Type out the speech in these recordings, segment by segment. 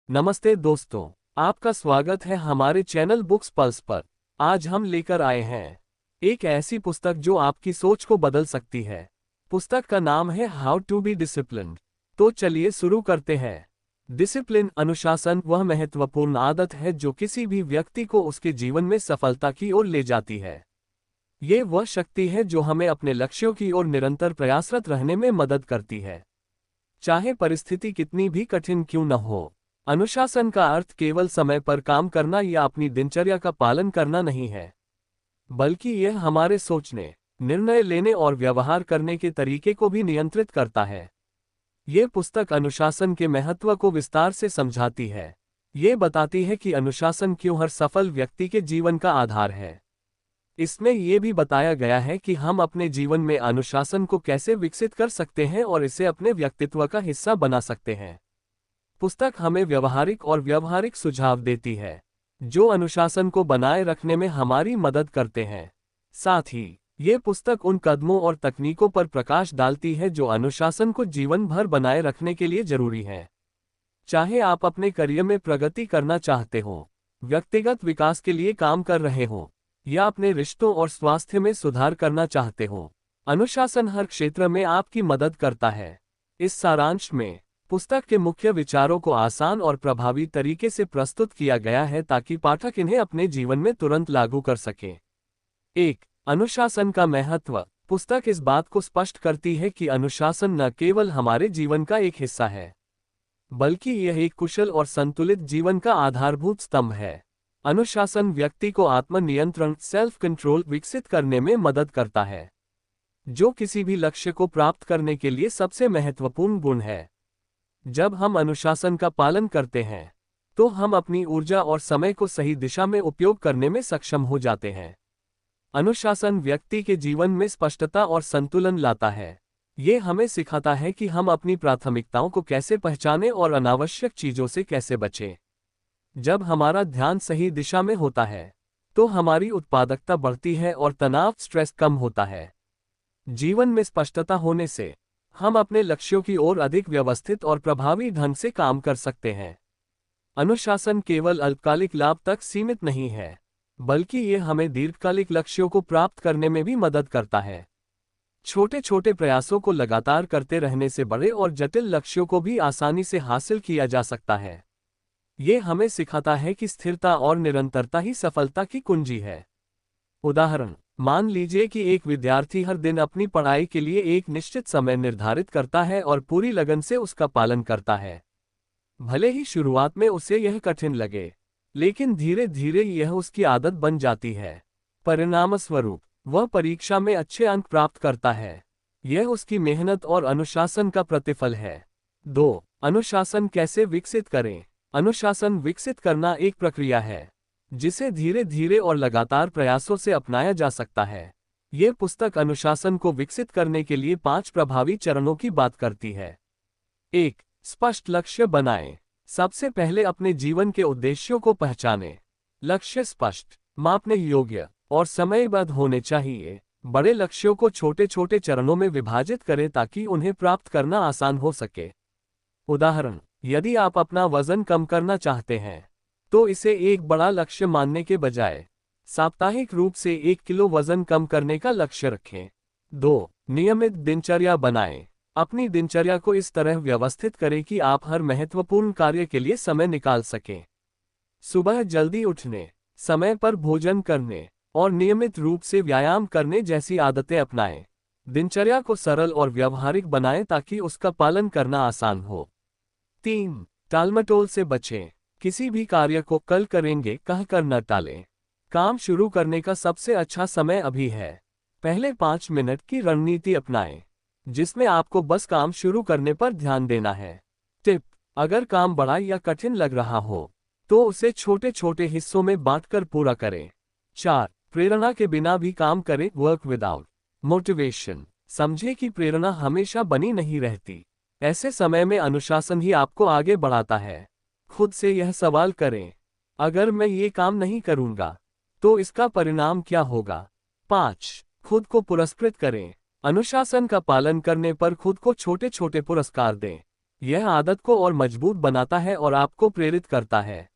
नमस्ते दोस्तों, आपका स्वागत है हमारे चैनल बुक्स पल्स पर। आज हम लेकर आए हैं एक ऐसी पुस्तक जो आपकी सोच को बदल सकती है। पुस्तक का नाम है हाउ टू बी डिसिप्लिन्ड। तो चलिए शुरू करते हैं। डिसिप्लिन अनुशासन वह महत्वपूर्ण आदत है जो किसी भी व्यक्ति को उसके जीवन में सफलता की ओर ले जाती है। ये वह शक्ति है जो हमें अपने लक्ष्यों की ओर निरंतर प्रयासरत रहने में मदद करती है, चाहे परिस्थिति कितनी भी कठिन क्यों न हो। अनुशासन का अर्थ केवल समय पर काम करना या अपनी दिनचर्या का पालन करना नहीं है, बल्कि यह हमारे सोचने, निर्णय लेने और व्यवहार करने के तरीके को भी नियंत्रित करता है। ये पुस्तक अनुशासन के महत्व को विस्तार से समझाती है। ये बताती है कि अनुशासन क्यों हर सफल व्यक्ति के जीवन का आधार है। इसमें यह भी बताया गया है कि हम अपने जीवन में अनुशासन को कैसे विकसित कर सकते हैं और इसे अपने व्यक्तित्व का हिस्सा बना सकते हैं। पुस्तक हमें व्यावहारिक सुझाव देती है जो अनुशासन को बनाए रखने में हमारी मदद करते हैं। साथ ही ये पुस्तक उन कदमों और तकनीकों पर प्रकाश डालती है जो अनुशासन को जीवन भर बनाए रखने के लिए जरूरी है। चाहे आप अपने करियर में प्रगति करना चाहते हो, व्यक्तिगत विकास के लिए काम कर रहे हो, या अपने रिश्तों और स्वास्थ्य में सुधार करना चाहते हो, अनुशासन हर क्षेत्र में आपकी मदद करता है। इस सारांश में पुस्तक के मुख्य विचारों को आसान और प्रभावी तरीके से प्रस्तुत किया गया है ताकि पाठक इन्हें अपने जीवन में तुरंत लागू कर सके। 1. अनुशासन का महत्व। पुस्तक इस बात को स्पष्ट करती है कि अनुशासन न केवल हमारे जीवन का एक हिस्सा है, बल्कि यह एक कुशल और संतुलित जीवन का आधारभूत स्तंभ है। अनुशासन व्यक्ति को आत्मनियंत्रण सेल्फ कंट्रोल विकसित करने में मदद करता है, जो किसी भी लक्ष्य को प्राप्त करने के लिए सबसे महत्वपूर्ण गुण है। जब हम अनुशासन का पालन करते हैं तो हम अपनी ऊर्जा और समय को सही दिशा में उपयोग करने में सक्षम हो जाते हैं। अनुशासन व्यक्ति के जीवन में स्पष्टता और संतुलन लाता है। ये हमें सिखाता है कि हम अपनी प्राथमिकताओं को कैसे पहचानें और अनावश्यक चीजों से कैसे बचें। जब हमारा ध्यान सही दिशा में होता है तो हमारी उत्पादकता बढ़ती है और तनाव स्ट्रेस कम होता है। जीवन में स्पष्टता होने से हम अपने लक्ष्यों की ओर अधिक व्यवस्थित और प्रभावी ढंग से काम कर सकते हैं। अनुशासन केवल अल्पकालिक लाभ तक सीमित नहीं है, बल्कि ये हमें दीर्घकालिक लक्ष्यों को प्राप्त करने में भी मदद करता है। छोटे छोटे प्रयासों को लगातार करते रहने से बड़े और जटिल लक्ष्यों को भी आसानी से हासिल किया जा सकता है। ये हमें सिखाता है कि स्थिरता और निरंतरता ही सफलता की कुंजी है। उदाहरण, मान लीजिए कि एक विद्यार्थी हर दिन अपनी पढ़ाई के लिए एक निश्चित समय निर्धारित करता है और पूरी लगन से उसका पालन करता है। भले ही शुरुआत में उसे यह कठिन लगे, लेकिन धीरे धीरे यह उसकी आदत बन जाती है। परिणामस्वरूप वह परीक्षा में अच्छे अंक प्राप्त करता है। यह उसकी मेहनत और अनुशासन का प्रतिफल है। 2. अनुशासन कैसे विकसित करें। अनुशासन विकसित करना एक प्रक्रिया है जिसे धीरे धीरे और लगातार प्रयासों से अपनाया जा सकता है। ये पुस्तक अनुशासन को विकसित करने के लिए 5 प्रभावी चरणों की बात करती है। 1. स्पष्ट लक्ष्य बनाएं। सबसे पहले अपने जीवन के उद्देश्यों को पहचानें। लक्ष्य स्पष्ट, मापने योग्य और समयबद्ध होने चाहिए। बड़े लक्ष्यों को छोटे छोटे चरणों में विभाजित करें ताकि उन्हें प्राप्त करना आसान हो सके। उदाहरण, यदि आप अपना वजन कम करना चाहते हैं तो इसे एक बड़ा लक्ष्य मानने के बजाय साप्ताहिक रूप से 1 किलो वजन कम करने का लक्ष्य रखें। 2. नियमित दिनचर्या बनाएं। अपनी दिनचर्या को इस तरह व्यवस्थित करें कि आप हर महत्वपूर्ण कार्य के लिए समय निकाल सकें। सुबह जल्दी उठने, समय पर भोजन करने और नियमित रूप से व्यायाम करने जैसी आदतें अपनाएं। दिनचर्या को सरल और व्यावहारिक बनाएं ताकि उसका पालन करना आसान हो। 3. टालमटोल से बचें। किसी भी कार्य को कल करेंगे कहकर न टालें। काम शुरू करने का सबसे अच्छा समय अभी है। पहले 5 मिनट की रणनीति अपनाएं, जिसमें आपको बस काम शुरू करने पर ध्यान देना है। टिप: अगर काम बड़ा या कठिन लग रहा हो तो उसे छोटे छोटे हिस्सों में बांटकर पूरा करें। 4. प्रेरणा के बिना भी काम करें। Work without motivation. समझे कि प्रेरणा हमेशा बनी नहीं रहती। ऐसे समय में अनुशासन ही आपको आगे बढ़ाता है। खुद से यह सवाल करें, अगर मैं ये काम नहीं करूंगा तो इसका परिणाम क्या होगा। 5. खुद को पुरस्कृत करें। अनुशासन का पालन करने पर खुद को छोटे छोटे पुरस्कार दें। यह आदत को और मजबूत बनाता है और आपको प्रेरित करता है।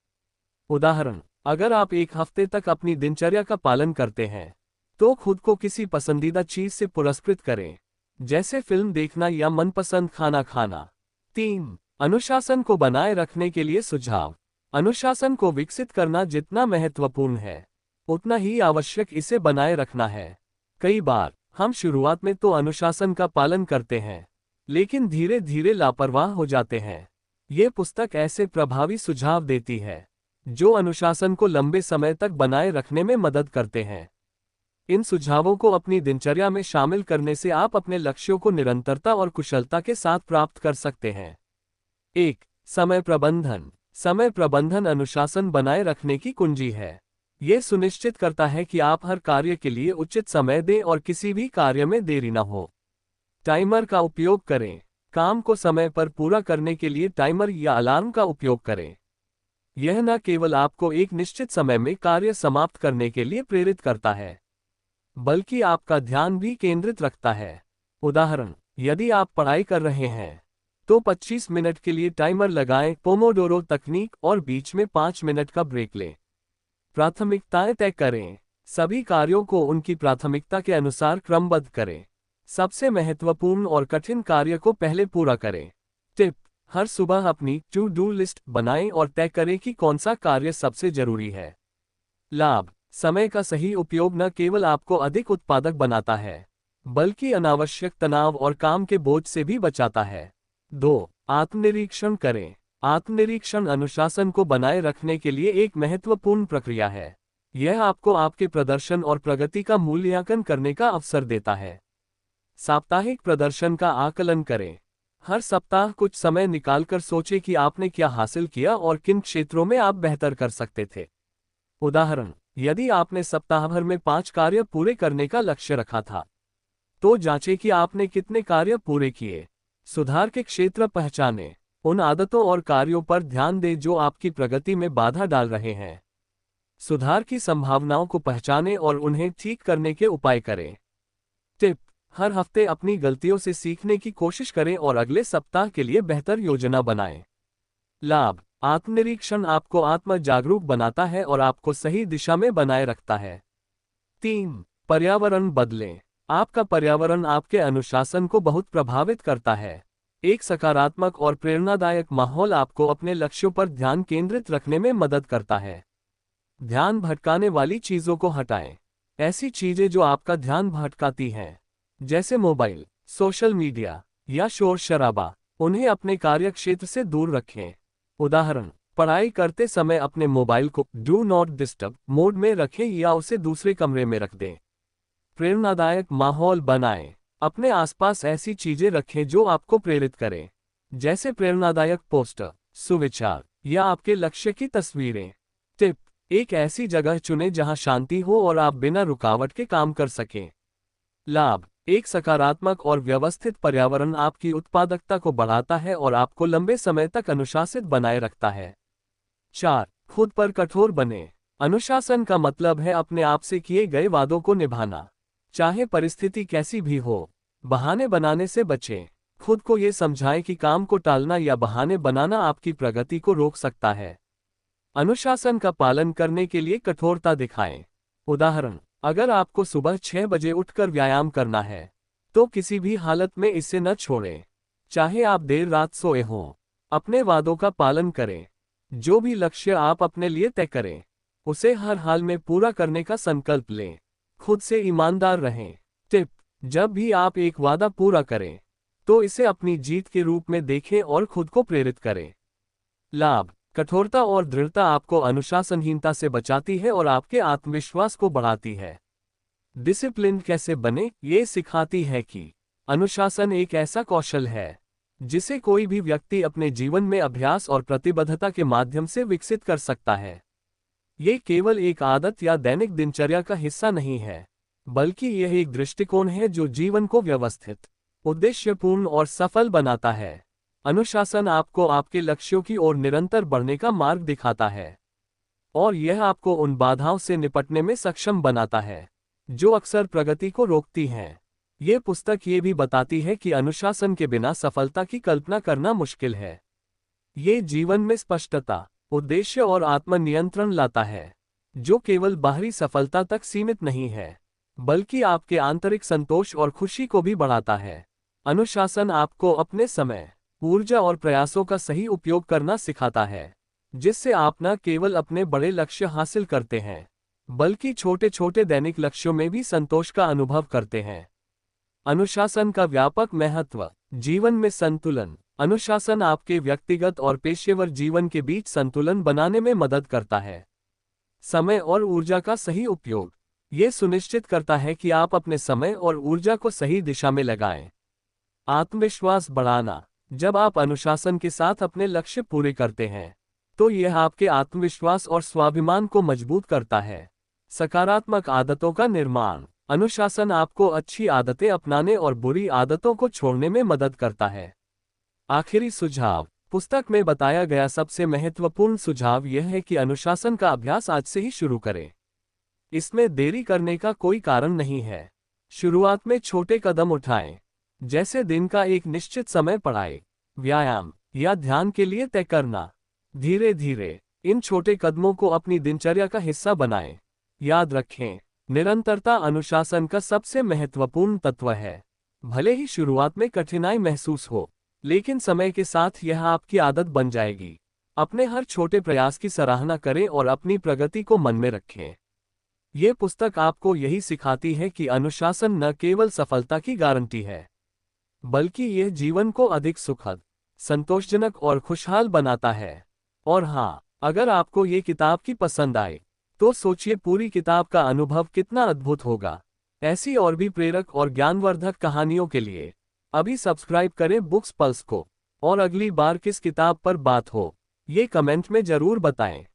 उदाहरण, अगर आप एक हफ्ते तक अपनी दिनचर्या का पालन करते हैं, तो खुद को किसी पसंदीदा चीज से पुरस्कृत करें, जैसे फिल्म देखना या मनपसंद खाना खाना। 3. अनुशासन को बनाए रखने के लिए सुझाव। अनुशासन को विकसित करना जितना महत्वपूर्ण है, उतना ही आवश्यक इसे बनाए रखना है। कई बार हम शुरुआत में तो अनुशासन का पालन करते हैं, लेकिन धीरे धीरे लापरवाह हो जाते हैं। ये पुस्तक ऐसे प्रभावी सुझाव देती है जो अनुशासन को लंबे समय तक बनाए रखने में मदद करते हैं। इन सुझावों को अपनी दिनचर्या में शामिल करने से आप अपने लक्ष्यों को निरंतरता और कुशलता के साथ प्राप्त कर सकते हैं। 1. समय प्रबंधन। समय प्रबंधन अनुशासन बनाए रखने की कुंजी है। यह सुनिश्चित करता है कि आप हर कार्य के लिए उचित समय दें और किसी भी कार्य में देरी न हो। टाइमर का उपयोग करें। काम को समय पर पूरा करने के लिए टाइमर या अलार्म का उपयोग करें। यह न केवल आपको एक निश्चित समय में कार्य समाप्त करने के लिए प्रेरित करता है, बल्कि आपका ध्यान भी केंद्रित रखता है। उदाहरण, यदि आप पढ़ाई कर रहे हैं, तो 25 मिनट के लिए टाइमर लगाएं, पोमोडोरो तकनीक, और बीच में 5 मिनट का ब्रेक लें। प्राथमिकताएं तय करें। सभी कार्यों को उनकी प्राथमिकता के अनुसार क्रमबद्ध करें। सबसे महत्वपूर्ण और कठिन कार्य को पहले पूरा करें। टिप: हर सुबह अपनी टू डू लिस्ट बनाएं और तय करें कि कौन सा कार्य सबसे जरूरी है। लाभ: समय का सही उपयोग न केवल आपको अधिक उत्पादक बनाता है, बल्कि अनावश्यक तनाव और काम के बोझ से भी बचाता है। 2. आत्मनिरीक्षण करें। आत्मनिरीक्षण अनुशासन को बनाए रखने के लिए एक महत्वपूर्ण प्रक्रिया है। यह आपको आपके प्रदर्शन और प्रगति का मूल्यांकन करने का अवसर देता है। साप्ताहिक प्रदर्शन का आकलन करें। हर सप्ताह कुछ समय निकालकर सोचें कि आपने क्या हासिल किया और किन क्षेत्रों में आप बेहतर कर सकते थे। उदाहरण, यदि आपने सप्ताह भर में 5 कार्य पूरे करने का लक्ष्य रखा था, तो जांचें कि आपने कितने कार्य पूरे किए। सुधार के क्षेत्र पहचानें। उन आदतों और कार्यों पर ध्यान दें जो आपकी प्रगति में बाधा डाल रहे हैं। सुधार की संभावनाओं को पहचानें और उन्हें ठीक करने के उपाय करें। टिप: हर हफ्ते अपनी गलतियों से सीखने की कोशिश करें और अगले सप्ताह के लिए बेहतर योजना बनाएं। लाभ: आत्मनिरीक्षण आपको आत्म जागरूक बनाता है और आपको सही दिशा में बनाए रखता है। 3. पर्यावरण बदलें। आपका पर्यावरण आपके अनुशासन को बहुत प्रभावित करता है। एक सकारात्मक और प्रेरणादायक माहौल आपको अपने लक्ष्यों पर ध्यान केंद्रित रखने में मदद करता है। ध्यान भटकाने वाली चीजों को हटाएं। ऐसी चीजें जो आपका ध्यान भटकाती हैं, जैसे मोबाइल, सोशल मीडिया या शोर शराबा, उन्हें अपने कार्यक्षेत्र से दूर रखें। उदाहरण, पढ़ाई करते समय अपने मोबाइल को डू नॉट डिस्टर्ब मोड में रखें या उसे दूसरे कमरे में रख दें। प्रेरणादायक माहौल बनाएं। अपने आसपास ऐसी चीजें रखें जो आपको प्रेरित करें, जैसे प्रेरणादायक पोस्टर, सुविचार या आपके लक्ष्य की तस्वीरें। टिप: एक ऐसी जगह चुनें जहां शांति हो और आप बिना रुकावट के काम कर सकें। लाभ: एक सकारात्मक और व्यवस्थित पर्यावरण आपकी उत्पादकता को बढ़ाता है और आपको लंबे समय तक अनुशासित बनाए रखता है। 4. खुद पर कठोर बने। अनुशासन का मतलब है अपने आप से किए गए वादों को निभाना, चाहे परिस्थिति कैसी भी हो। बहाने बनाने से बचें। खुद को ये समझाएं कि काम को टालना या बहाने बनाना आपकी प्रगति को रोक सकता है। अनुशासन का पालन करने के लिए कठोरता दिखाएं। उदाहरण, अगर आपको सुबह 6 बजे उठकर व्यायाम करना है, तो किसी भी हालत में इसे न छोड़ें, चाहे आप देर रात सोए हों। अपने वादों का पालन करें। जो भी लक्ष्य आप अपने लिए तय करें, उसे हर हाल में पूरा करने का संकल्प लें। खुद से ईमानदार रहें। टिप: जब भी आप एक वादा पूरा करें, तो इसे अपनी जीत के रूप में देखें और खुद को प्रेरित करें। लाभ: कठोरता और दृढ़ता आपको अनुशासनहीनता से बचाती है और आपके आत्मविश्वास को बढ़ाती है। डिसिप्लिन कैसे बने, ये सिखाती है कि अनुशासन एक ऐसा कौशल है जिसे कोई भी व्यक्ति अपने जीवन में अभ्यास और प्रतिबद्धता के माध्यम से विकसित कर सकता है। ये केवल एक आदत या दैनिक दिनचर्या का हिस्सा नहीं है, बल्कि यह एक दृष्टिकोण है जो जीवन को व्यवस्थित, उद्देश्यपूर्ण और सफल बनाता है। अनुशासन आपको आपके लक्ष्यों की ओर निरंतर बढ़ने का मार्ग दिखाता है, और यह आपको उन बाधाओं से निपटने में सक्षम बनाता है जो अक्सर प्रगति को रोकती हैं। ये पुस्तक ये भी बताती है कि अनुशासन के बिना सफलता की कल्पना करना मुश्किल है। ये जीवन में स्पष्टता, उद्देश्य और आत्मनियंत्रण लाता है, जो केवल बाहरी सफलता तक सीमित नहीं है, बल्कि आपके आंतरिक संतोष और खुशी को भी बढ़ाता है। अनुशासन आपको अपने समय, ऊर्जा और प्रयासों का सही उपयोग करना सिखाता है, जिससे आप न केवल अपने बड़े लक्ष्य हासिल करते हैं, बल्कि छोटे छोटे दैनिक लक्ष्यों में भी संतोष का अनुभव करते हैं। अनुशासन का व्यापक महत्व। जीवन में संतुलन। अनुशासन आपके व्यक्तिगत और पेशेवर जीवन के बीच संतुलन बनाने में मदद करता है। समय और ऊर्जा का सही उपयोग। ये सुनिश्चित करता है कि आप अपने समय और ऊर्जा को सही दिशा में लगाएं। आत्मविश्वास बढ़ाना। जब आप अनुशासन के साथ अपने लक्ष्य पूरे करते हैं, तो यह आपके आत्मविश्वास और स्वाभिमान को मजबूत करता है। सकारात्मक आदतों का निर्माण। अनुशासन आपको अच्छी आदतें अपनाने और बुरी आदतों को छोड़ने में मदद करता है। आखिरी सुझाव। पुस्तक में बताया गया सबसे महत्वपूर्ण सुझाव यह है कि अनुशासन का अभ्यास आज से ही शुरू करें। इसमें देरी करने का कोई कारण नहीं है। शुरुआत में छोटे कदम उठाएं, जैसे दिन का एक निश्चित समय पढ़ाई, व्यायाम या ध्यान के लिए तय करना। धीरे धीरे इन छोटे कदमों को अपनी दिनचर्या का हिस्सा बनाएं। याद रखें, निरंतरता अनुशासन का सबसे महत्वपूर्ण तत्व है। भले ही शुरुआत में कठिनाई महसूस हो, लेकिन समय के साथ यह आपकी आदत बन जाएगी। अपने हर छोटे प्रयास की सराहना करें और अपनी प्रगति को मन में रखें। ये पुस्तक आपको यही सिखाती है कि अनुशासन न केवल सफलता की गारंटी है, बल्कि यह जीवन को अधिक सुखद, संतोषजनक और खुशहाल बनाता है। और हाँ, अगर आपको ये किताब की पसंद आए, तो सोचिए पूरी किताब का अनुभव कितना अद्भुत होगा। ऐसी और भी प्रेरक और ज्ञानवर्धक कहानियों के लिए अभी सब्सक्राइब करें बुक्स पल्स को। और अगली बार किस किताब पर बात हो, ये कमेंट में जरूर बताएं।